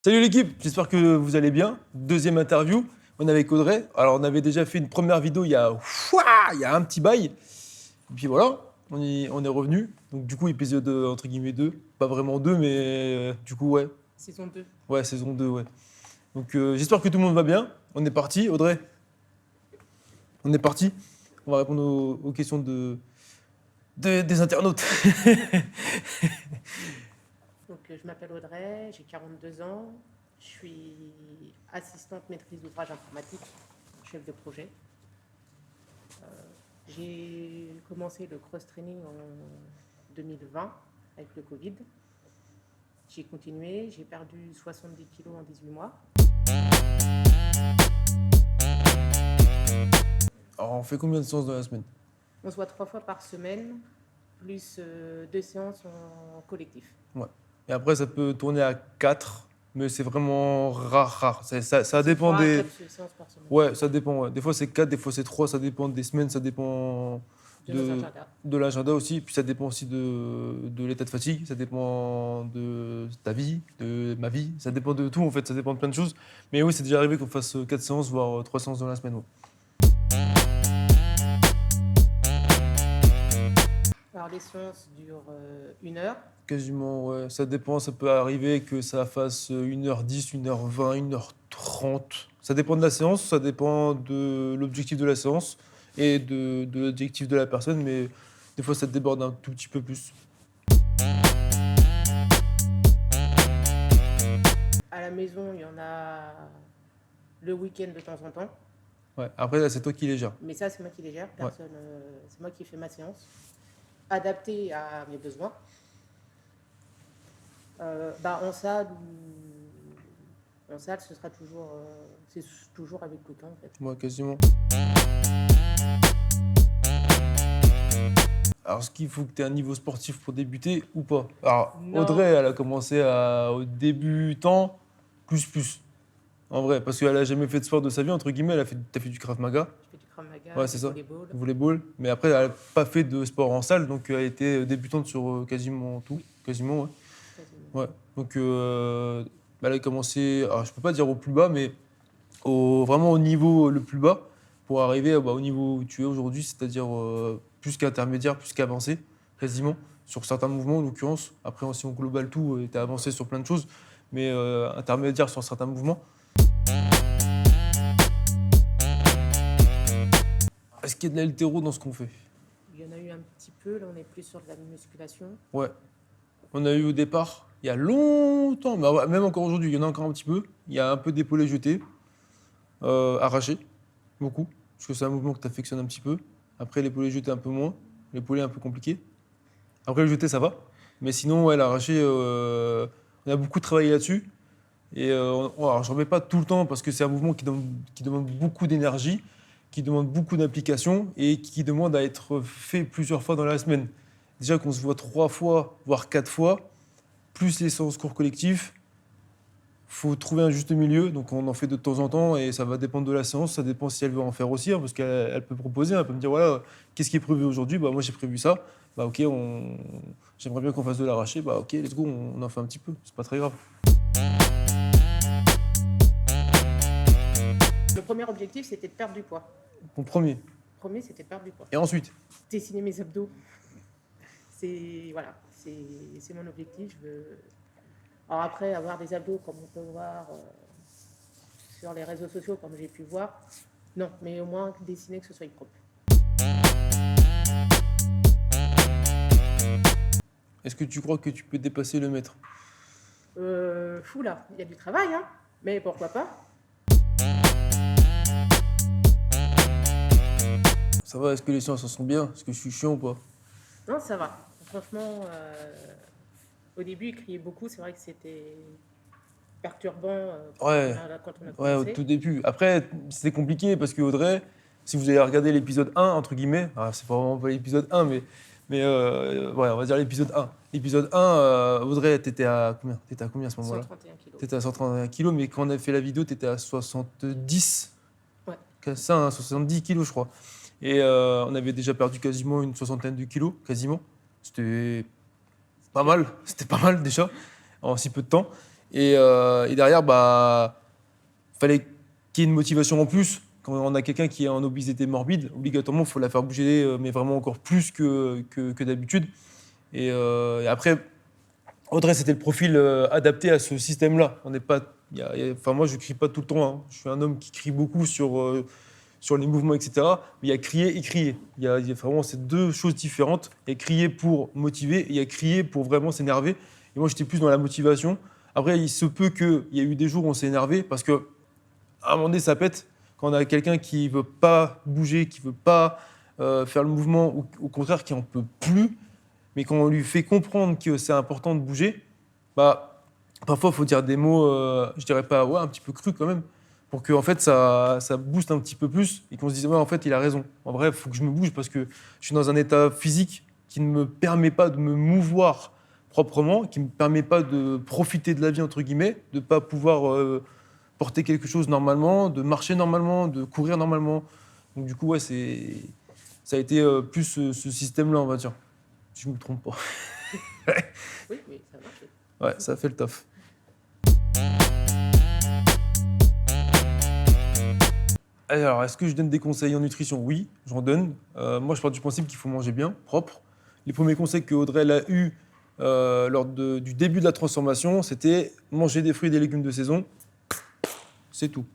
Salut l'équipe, j'espère que vous allez bien. Deuxième interview, on est avec Audrey. Alors on avait déjà fait une première vidéo il y a un petit bail. Et puis voilà, on est revenu. Donc du coup épisode entre guillemets 2, pas vraiment 2 mais du coup ouais. Saison 2. Ouais, saison 2 ouais. Donc j'espère que tout le monde va bien. On est parti, Audrey. On est parti. On va répondre aux questions des internautes. Donc, je m'appelle Audrey, j'ai 42 ans, je suis assistante maîtrise d'ouvrage informatique, chef de projet. J'ai commencé le cross-training en 2020 avec le Covid. J'ai continué, j'ai perdu 70 kilos en 18 mois. Alors on fait combien de séances dans la semaine? On se voit 3 fois par semaine, plus 2 séances en collectif. Ouais. Et après, ça peut tourner à 4, mais c'est vraiment rare. Ça dépend 3 à des... 4 séances par semaine. Ouais, ça dépend. Ouais. Des fois, c'est 4, des fois, c'est 3. Ça dépend des semaines, ça dépend De nos agendas. de l'agenda aussi. Puis ça dépend aussi de l'état de fatigue. Ça dépend de ta vie, de ma vie. Ça dépend de tout, en fait. Ça dépend de plein de choses. Mais oui, c'est déjà arrivé qu'on fasse 4 séances, voire 3 séances dans la semaine. Ouais. Alors, les séances durent 1 heure. Quasiment, ouais. Ça dépend. Ça peut arriver que ça fasse 1h10, 1h20, 1h30. Ça dépend de la séance, ça dépend de l'objectif de la séance et de l'objectif de la personne, mais des fois ça déborde un tout petit peu plus. À la maison, il y en a le week-end de temps en temps. Ouais. Après, là, c'est toi qui les gères. Mais ça, c'est moi qui les gère. Personne, c'est moi qui fais ma séance. Adaptée à mes besoins. En salle, ce sera toujours, c'est toujours avec quelqu'un en fait. Moi, quasiment. Alors, est-ce qu'il faut que tu aies un niveau sportif pour débuter ou pas? Alors, Non. Audrey, elle a commencé au débutant, plus. En vrai, parce qu'elle a jamais fait de sport de sa vie, entre guillemets, t'as fait du Krav Maga. Je fais du Krav Maga, Ouais, du c'est ça. volleyball. Volleyball. Mais après, elle n'a pas fait de sport en salle, donc elle a été débutante sur quasiment tout. Quasiment, ouais. Quasiment. Ouais. Donc, elle a commencé, alors, je peux pas dire au plus bas, mais vraiment au niveau le plus bas, pour arriver au niveau où tu es aujourd'hui, c'est-à-dire plus qu'intermédiaire, plus qu'avancé, quasiment, sur certains mouvements en l'occurrence. Après, si on globale tout, tu as avancé sur plein de choses, mais intermédiaire sur certains mouvements. Est-ce qu'il y a de l'haltéro dans ce qu'on fait? Il y en a eu un petit peu. Là, on est plus sur de la musculation. Ouais. On a eu au départ, il y a longtemps, mais même encore aujourd'hui, il y en a encore un petit peu. Il y a un peu d'épaulé jeté, arraché, beaucoup, parce que c'est un mouvement que tu affectionnes un petit peu. Après, l'épaulé jeté un peu moins, l'épaulé un peu compliqué. Après, le jeté, ça va. Mais sinon, ouais, l'arraché, on a beaucoup travaillé là-dessus. Et alors, je ne remets pas tout le temps parce que c'est un mouvement qui demande beaucoup d'énergie, qui demande beaucoup d'application et qui demande à être fait plusieurs fois dans la semaine. Déjà qu'on se voit 3 fois, voire 4 fois, plus les séances cours collectifs, faut trouver un juste milieu. Donc on en fait de temps en temps et ça va dépendre de la séance. Ça dépend si elle veut en faire aussi, hein, parce qu'elle peut proposer, elle peut me dire voilà, qu'est-ce qui est prévu aujourd'hui? Bah moi j'ai prévu ça. Bah ok, j'aimerais bien qu'on fasse de l'arraché. Bah ok, let's go, on en fait un petit peu. C'est pas très grave. Le premier objectif, c'était de perdre du poids. Mon premier. Le premier, c'était de perdre du poids. Et ensuite? Dessiner mes abdos. C'est mon objectif. Je veux... Alors après, avoir des abdos comme on peut voir sur les réseaux sociaux, comme j'ai pu voir, non, mais au moins dessiner que ce soit propre. Est-ce que tu crois que tu peux dépasser le mètre? Fou là, il y a du travail, hein, mais pourquoi pas? Ça va, est-ce que les séances en sont bien? Est-ce que je suis chiant ou pas? Non, ça va. Franchement, au début, il criait beaucoup. C'est vrai que c'était perturbant quand Ouais. on a Ouais, au commencé. tout début. Après, c'était compliqué parce que Audrey, si vous avez regardé l'épisode 1, entre guillemets, c'est pas vraiment pas l'épisode 1, mais ouais, on va dire l'épisode 1. L'épisode 1, Audrey, t'étais à combien? T'étais à combien à ce moment-là? 131 kilos. T'étais à 131 kilos, mais quand on a fait la vidéo, t'étais à 70. Ouais. Ça, hein, 70 kilos, je crois. Et on avait déjà perdu quasiment une soixantaine de kilos, quasiment. C'était pas mal déjà, en si peu de temps. Et derrière, fallait qu'il y ait une motivation en plus. Quand on a quelqu'un qui est en obésité morbide, obligatoirement, il faut la faire bouger, mais vraiment encore plus que d'habitude. Et après, Audrey, c'était le profil adapté à ce système-là. On n'est pas, enfin, moi, je crie pas tout le temps, hein. Je suis un homme qui crie beaucoup sur les mouvements, etc. Mais il y a crier et crier. Il y a vraiment ces deux choses différentes. Il y a crier pour motiver et il y a crier pour vraiment s'énerver. Et moi, j'étais plus dans la motivation. Après, il se peut qu'il y ait eu des jours où on s'est énervé parce qu'à un moment donné, ça pète. Quand on a quelqu'un qui veut pas bouger, qui veut pas faire le mouvement, ou au contraire, qui en peut plus, mais quand on lui fait comprendre que c'est important de bouger, parfois, il faut dire des mots, je dirais pas, ouais, un petit peu crus quand même, pour que en fait, ça booste un petit peu plus et qu'on se dise, ouais, en fait, il a raison. En vrai, il faut que je me bouge parce que je suis dans un état physique qui ne me permet pas de me mouvoir proprement, qui ne me permet pas de profiter de la vie, entre guillemets, de ne pas pouvoir porter quelque chose normalement, de marcher normalement, de courir normalement. Donc du coup, ouais, ça a été plus ce système-là, on va dire. Si je ne me trompe pas. Oui, mais ça marche. Ouais, ça fait le taf. Alors, est-ce que je donne des conseils en nutrition? Oui, j'en donne. Moi, je pars du principe qu'il faut manger bien, propre. Les premiers conseils que Audrey a eus lors du début de la transformation, c'était manger des fruits et des légumes de saison. C'est tout.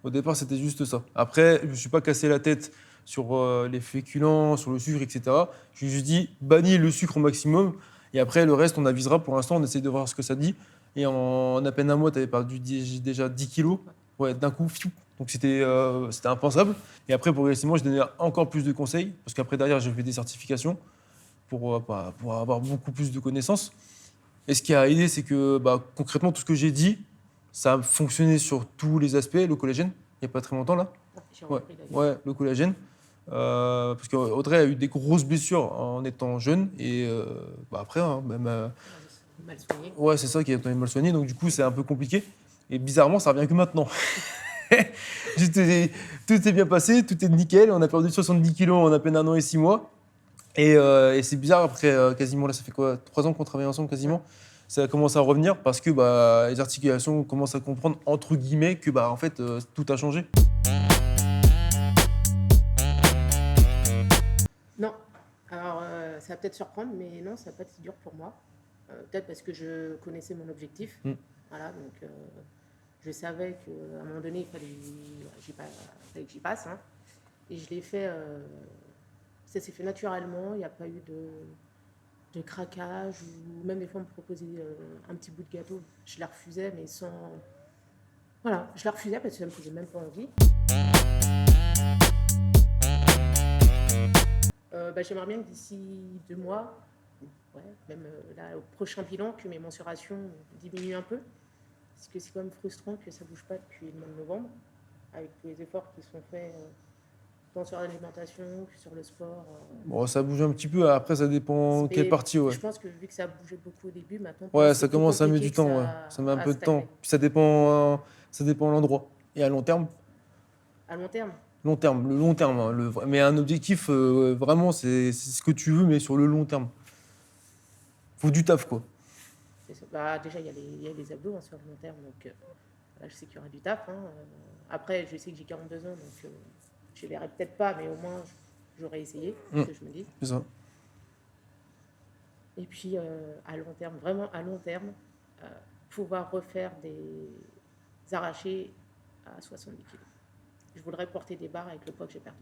Au départ, c'était juste ça. Après, je ne me suis pas cassé la tête sur les féculents, sur le sucre, etc. Je lui ai juste dit, bannis le sucre au maximum. Et après, le reste, on avisera. Pour l'instant, on essaie de voir ce que ça dit. Et en à peine un mois, tu avais perdu déjà 10 kilos. Ouais, d'un coup, fiou. Donc c'était impensable. Et après, progressivement, je donnais encore plus de conseils. Parce qu'après, derrière, j'ai fait des certifications pour avoir beaucoup plus de connaissances. Et ce qui a aidé, c'est que concrètement, tout ce que j'ai dit, ça a fonctionné sur tous les aspects. Le collagène, il n'y a pas très longtemps là. J'ai Ouais, repris d'ailleurs. ouais, le collagène. Parce qu'Audrey a eu des grosses blessures en étant jeune. Et après, hein, même. Mal soigné. Ouais, c'est ça qui est mal soigné. Donc du coup, c'est un peu compliqué. Et bizarrement, ça revient que maintenant. Tout est bien passé, tout est nickel. On a perdu 70 kilos en à peine 1 an et 6 mois. Et c'est bizarre, après quasiment, là, ça fait quoi, 3 ans qu'on travaille ensemble quasiment. Ça commence à revenir parce que les articulations commencent à comprendre, entre guillemets, que en fait, tout a changé. Non. Alors, ça va peut-être surprendre, mais non, ça va pas être si dur pour moi. Peut-être parce que je connaissais mon objectif. Voilà, donc je savais qu'à un moment donné, il fallait que j'y passe. Hein. Et je l'ai fait. Ça s'est fait naturellement. Il n'y a pas eu de craquage. Ou même des fois, on me proposait un petit bout de gâteau. Je la refusais, mais sans. Voilà, je la refusais parce que ça me faisait même pas envie. J'aimerais bien que d'ici 2 mois, ouais, même là, au prochain bilan, que mes mensurations diminuent un peu. Parce que c'est quand même frustrant que ça ne bouge pas depuis le mois de novembre, avec tous les efforts qui sont faits tant sur l'alimentation que sur le sport. Bon, ça bouge un petit peu, après ça dépend quelle partie, ouais. Je pense que vu que ça a bougé beaucoup au début, maintenant... Ouais, ça commence à mettre du temps, ouais. Ça met un peu de temps. Puis ça dépend de l'endroit. Et à long terme? À long terme? Long terme, le long terme. Hein, mais un objectif, vraiment, c'est ce que tu veux, mais sur le long terme. Faut du taf, quoi. Déjà, il y a les abdos hein, sur le long terme, donc là, je sais qu'il y aura du taf. Hein. Après, je sais que j'ai 42 ans, donc je ne verrai peut-être pas, mais au moins, j'aurais essayé, ce que je me dis. C'est ça. Et puis, à long terme, vraiment à long terme, pouvoir refaire des arrachés à 70 kg. Je voudrais porter des barres avec le poids que j'ai perdu.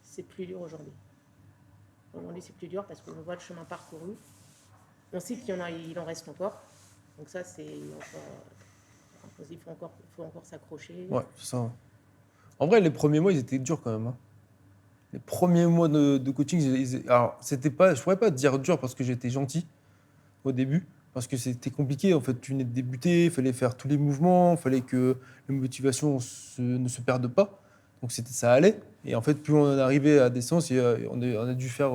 C'est plus dur aujourd'hui. Aujourd'hui, c'est plus dur parce qu'on voit le chemin parcouru. On sait il en reste encore. Donc ça, c'est encore... Il faut encore s'accrocher. Ouais, c'est ça. Ouais. En vrai, les premiers mois, ils étaient durs quand même. Hein. Les premiers mois de coaching, alors, c'était pas, je pourrais pas te dire dur parce que j'étais gentil au début. Parce que c'était compliqué, en fait, tu venais de débuter, il fallait faire tous les mouvements, il fallait que la motivation ne se perde pas. Donc ça allait. Et en fait, plus on arrivait à des séances, on a dû faire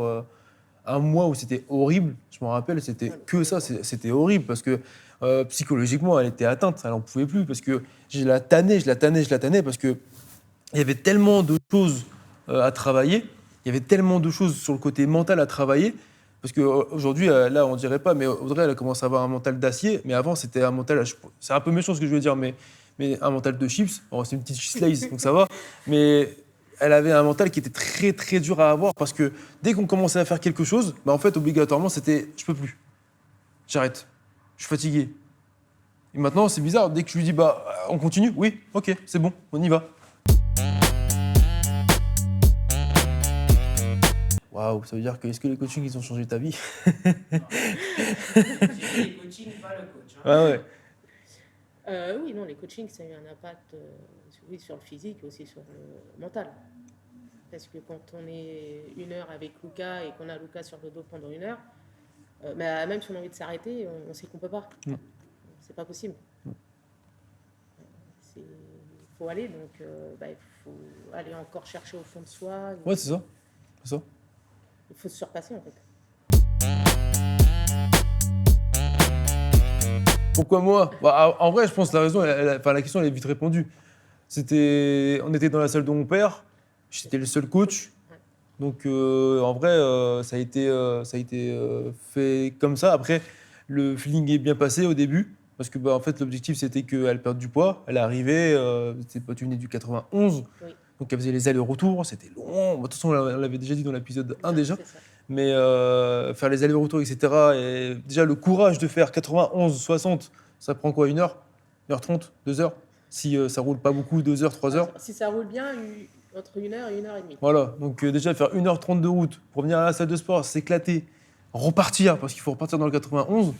1 mois où c'était horrible. Je me rappelle, c'était que ça, c'était horrible parce que psychologiquement, elle était atteinte, elle n'en pouvait plus parce que je la tannais parce que il y avait tellement de choses à travailler, il y avait tellement de choses sur le côté mental à travailler. Parce qu'aujourd'hui, là, on dirait pas, mais Audrey, elle a commencé à avoir un mental d'acier. Mais avant, c'était un mental, c'est un peu méchant ce que je veux dire, mais un mental de chips. Bon, c'est une petite slice, donc ça va. Mais elle avait un mental qui était très, très dur à avoir parce que dès qu'on commençait à faire quelque chose, bah, en fait, obligatoirement, c'était je peux plus. J'arrête. Je suis fatigué. Et maintenant, c'est bizarre. Dès que je lui dis, bah, on continue, oui, ok, c'est bon, on y va. Waouh, ça veut dire que est-ce que les coachings, ils ont changé ta vie? Les coachings, pas le coach. Hein. Ah ouais. Oui, non, les coachings, ça a eu un impact oui, sur le physique et aussi sur le mental. Parce que quand on est 1 heure avec Lucas et qu'on a Lucas sur le dos pendant 1 heure, même si on a envie de s'arrêter, on sait qu'on peut pas. C'est pas possible. Il faut aller, donc il faut aller encore chercher au fond de soi. Ouais, c'est ça. C'est ça. Il faut se surpasser en fait. Pourquoi moi? Bah, en vrai, je pense que la raison, la question, elle est vite répondue. On était dans la salle de mon père, j'étais le seul coach. Donc, en vrai, ça a été fait comme ça. Après, le feeling est bien passé au début. Parce que, en fait, l'objectif, c'était qu'elle perde du poids. Elle est arrivée, c'était pas une du 91. Oui. Donc, elle faisait les allers-retours. C'était long. De toute façon, on l'avait déjà dit dans l'épisode 1 déjà. C'est ça. Mais faire les allers-retours, etc. Et déjà, le courage de faire 91, 60, ça prend quoi, 1 heure 1h30, 2 heures? Si ça roule pas beaucoup, 2 heures, 3 heures. Si ça roule bien, entre 1 heure et 1 heure et demie. Voilà, donc déjà faire 1h30 de route pour venir à la salle de sport, s'éclater, repartir, parce qu'il faut repartir dans le 91.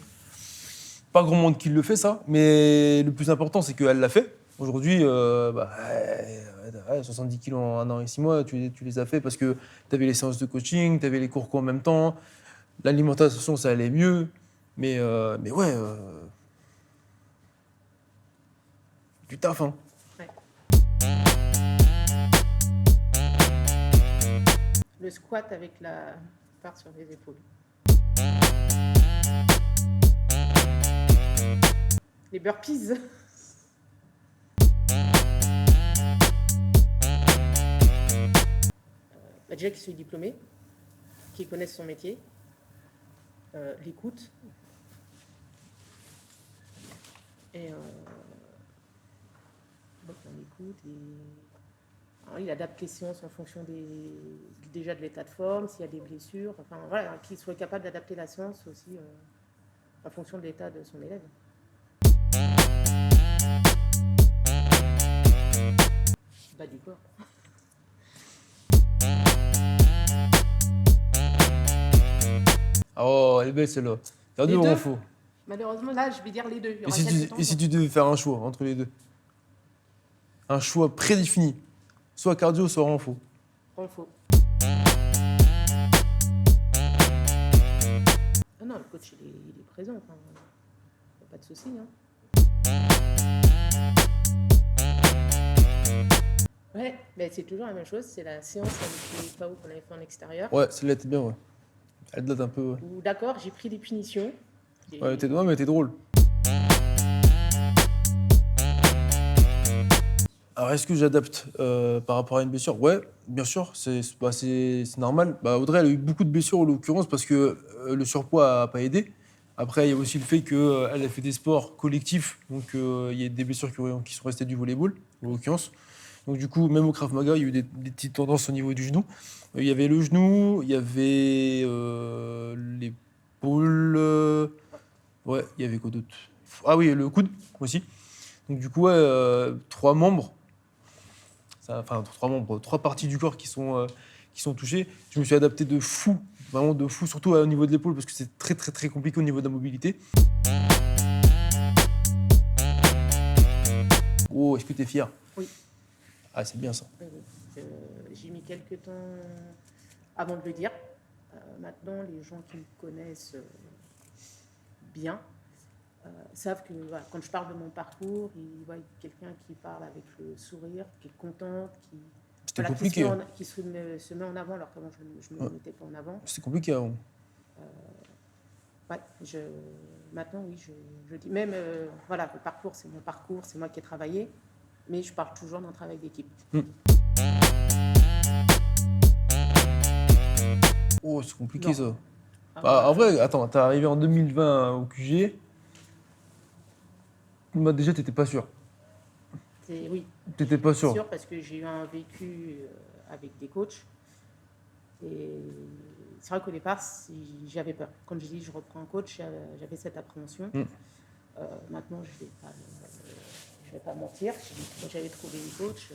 Pas grand monde qui le fait, ça, mais le plus important, c'est qu'elle l'a fait. Aujourd'hui, 70 kilos en 1 an et 6 mois, tu les as fait parce que tu avais les séances de coaching, tu avais les cours en même temps, l'alimentation, ça allait mieux, mais ouais, du taf, hein. Ouais. Le squat avec la barre sur les épaules. Les burpees. Déjà qui suis diplômé, qui connaissent son métier, l'écoute. Et donc on écoute et alors, il adapte les séances en fonction déjà de l'état de forme, s'il y a des blessures, enfin voilà, qu'il soit capable d'adapter la séance aussi en fonction de l'état de son élève. Bas du corps. Oh, elle est belle celle-là. T'as Les deux deux. en faux. Malheureusement, là, je vais dire les deux. Il y Et aura si, quelques temps, et si tu devais faire un choix entre les deux? Un choix prédéfini, soit cardio, soit renfo. en faux. Ah non, le coach, il est présent. Enfin, y a pas de souci. Hein. Ouais, mais c'est toujours la même chose. C'est la séance avec les PAO qu'on avait fait en extérieur. Ouais, celle-là était bien, ouais. Elle date un peu, ouais. Où, d'accord, j'ai pris des punitions. Ouais, mais t'es drôle. Alors, est-ce que j'adapte par rapport à une blessure? Ouais, bien sûr, c'est normal. Audrey, elle a eu beaucoup de blessures en l'occurrence parce que le surpoids n'a pas aidé. Après, il y a aussi le fait qu'elle a fait des sports collectifs, donc il y a des blessures qui sont restées du volleyball, en l'occurrence. Donc du coup, même au Krav Maga, il y a eu des petites tendances au niveau du genou. Il y avait le genou, il y avait l'épaule. Ouais, il y avait quoi d'autre? Ah oui, le coude aussi. Donc du coup, ouais, 3 membres. Enfin, 3 membres, 3 parties du corps qui sont touchées. Je me suis adapté de fou, vraiment de fou, surtout au niveau de l'épaule, parce que c'est très très très compliqué au niveau de la mobilité. Oh, est-ce que tu es fier? Oui. Ah, c'est bien ça. J'ai mis quelques temps avant de le dire. Maintenant, les gens qui me connaissent bien savent que voilà, quand je parle de mon parcours, ils voient quelqu'un qui parle avec le sourire, qui est content, C'était compliqué. qui se met en avant, alors qu'avant je ne me mettais pas en avant. C'était compliqué avant. Ouais, maintenant, oui, je dis. Même, voilà, le parcours, c'est moi qui ai travaillé, mais je parle toujours d'un travail d'équipe. Oh, c'est compliqué Non. ça. En vrai, attends, t'es arrivé en 2020 au QG. Moi, déjà, t'étais pas sûr. Oui. T'étais pas C'est sûr. sûr parce que j'ai eu un vécu avec des coachs. Et c'est vrai qu'au départ, j'avais peur. Quand j'ai dit je reprends un coach, j'avais cette appréhension. Maintenant, je ne vais pas mentir. Quand j'avais trouvé une coach,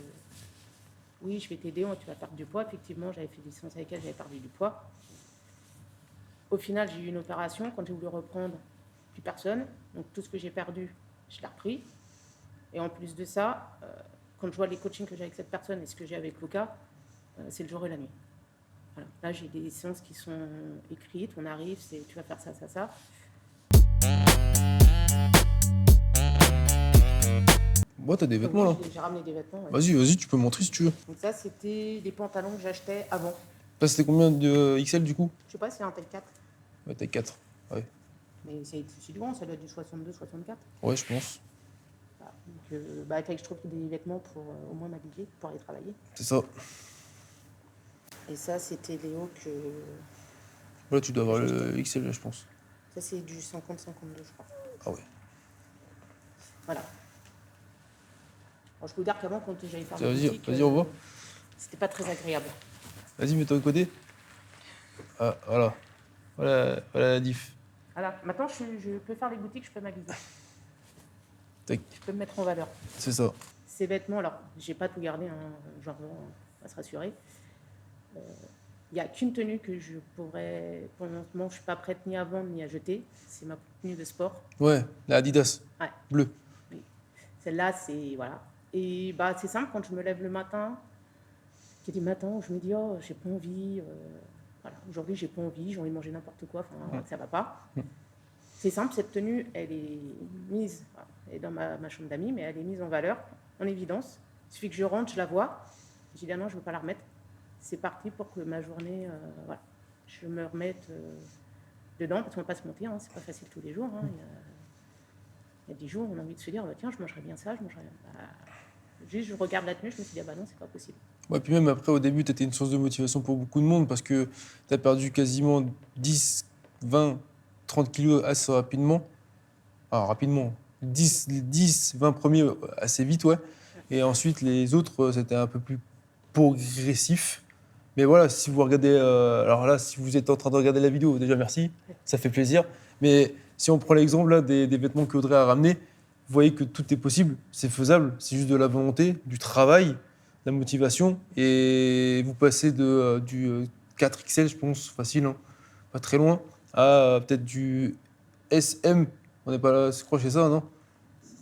oui, je vais t'aider, tu vas perdre du poids. Effectivement, j'avais fait des séances avec elle, j'avais perdu du poids. Au final, j'ai eu une opération. Quand j'ai voulu reprendre, plus personne. Donc tout ce que j'ai perdu, je l'ai repris. Et en plus de ça, quand je vois les coachings que j'ai avec cette personne et ce que j'ai avec Luca, c'est le jour et la nuit. Voilà. Là, j'ai des séances qui sont écrites. On arrive, tu vas faire ça, ça, ça. Ouais, t'as des vêtements là. J'ai ramené des vêtements. Ouais. Vas-y, tu peux montrer si tu veux. Donc ça, c'était des pantalons que j'achetais avant. Là, c'était combien de XL du coup? Je sais pas, c'est un tel 4. Ouais, t'as 4. Ouais. Mais c'est du bon, ça doit être du 62, 64. Ouais, je pense. Voilà. Donc, il fallait que je trouve des vêtements pour au moins m'habiller, pour aller travailler. C'est ça. Et ça, c'était Léo que... Là, tu dois avoir le XL, là, je pense. Ça, c'est du 50-52, je crois. Ah ouais. Voilà. Alors, je peux vous dire qu'avant, quand j'allais faire des boutiques, Vas-y, on voit. c'était pas très agréable. Vas-y, mets-toi de côté. Ah, voilà. Voilà la diff. Voilà. Maintenant, je peux faire les boutiques, je peux m'habiller. Tac. Je peux me mettre en valeur. C'est ça. Ces vêtements, alors, j'ai pas tout gardé, hein, genre, on va se rassurer. Il n'y a qu'une tenue que je pourrais, pour le moment, je suis pas prête ni à vendre ni à jeter. C'est ma tenue de sport. Ouais, la Adidas. Ouais. Bleu. Oui. Celle-là, c'est... Voilà. Et c'est simple, quand je me lève le matin, il y a des matins où je me dis, oh, j'ai pas envie. Voilà. Aujourd'hui, j'ai pas envie, j'ai envie de manger n'importe quoi, enfin, ça va pas. C'est simple, cette tenue, elle est mise, elle est dans ma chambre d'amis, mais elle est mise en valeur, en évidence. Il suffit que je rentre, je la vois. Je dis, non, je ne veux pas la remettre. C'est parti pour que ma journée, voilà, je me remette dedans, parce qu'on ne va pas se mentir, hein, c'est pas facile tous les jours. Hein. Il y a des jours où on a envie de se dire, tiens, je mangerais bien ça, je mangerais bien... Juste, je regarde la tenue, je me suis dit, non, c'est pas possible. Ouais, puis même après, au début, tu étais une source de motivation pour beaucoup de monde parce que tu as perdu quasiment 10, 20, 30 kilos assez rapidement. Ah, rapidement. 10, 20 premiers assez vite, ouais. Et ensuite, les autres, c'était un peu plus progressif. Mais voilà, si vous regardez... alors là, si vous êtes en train de regarder la vidéo, déjà merci, ça fait plaisir. Mais si on prend l'exemple là, des vêtements qu'Audrey a ramenés, vous voyez que tout est possible, c'est faisable, c'est juste de la volonté, du travail, de la motivation. Et vous passez du 4XL, je pense, facile, hein, pas très loin, à peut-être du SM. On n'est pas là, je crois que c'est ça, non?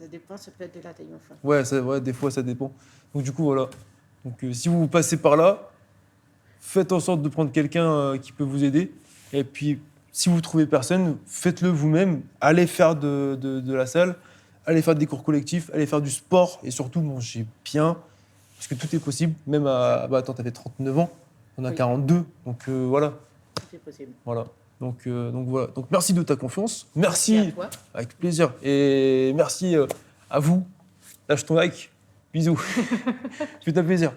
Ça dépend, ça peut être de la taille enfant. Ouais, des fois, ça dépend. Donc du coup, voilà. Donc si vous passez par là, faites en sorte de prendre quelqu'un qui peut vous aider. Et puis, si vous trouvez personne, faites-le vous-même. Allez faire de la salle, allez faire des cours collectifs, allez faire du sport et surtout mangez bien. Parce que tout est possible, même à... Bah attends, t'avais 39 ans, on a 42, donc voilà. Tout est possible. Voilà. Donc voilà. Donc merci de ta confiance. Merci à toi. avec plaisir. Et merci à vous. Lâche ton like. Bisous. Fais-toi plaisir.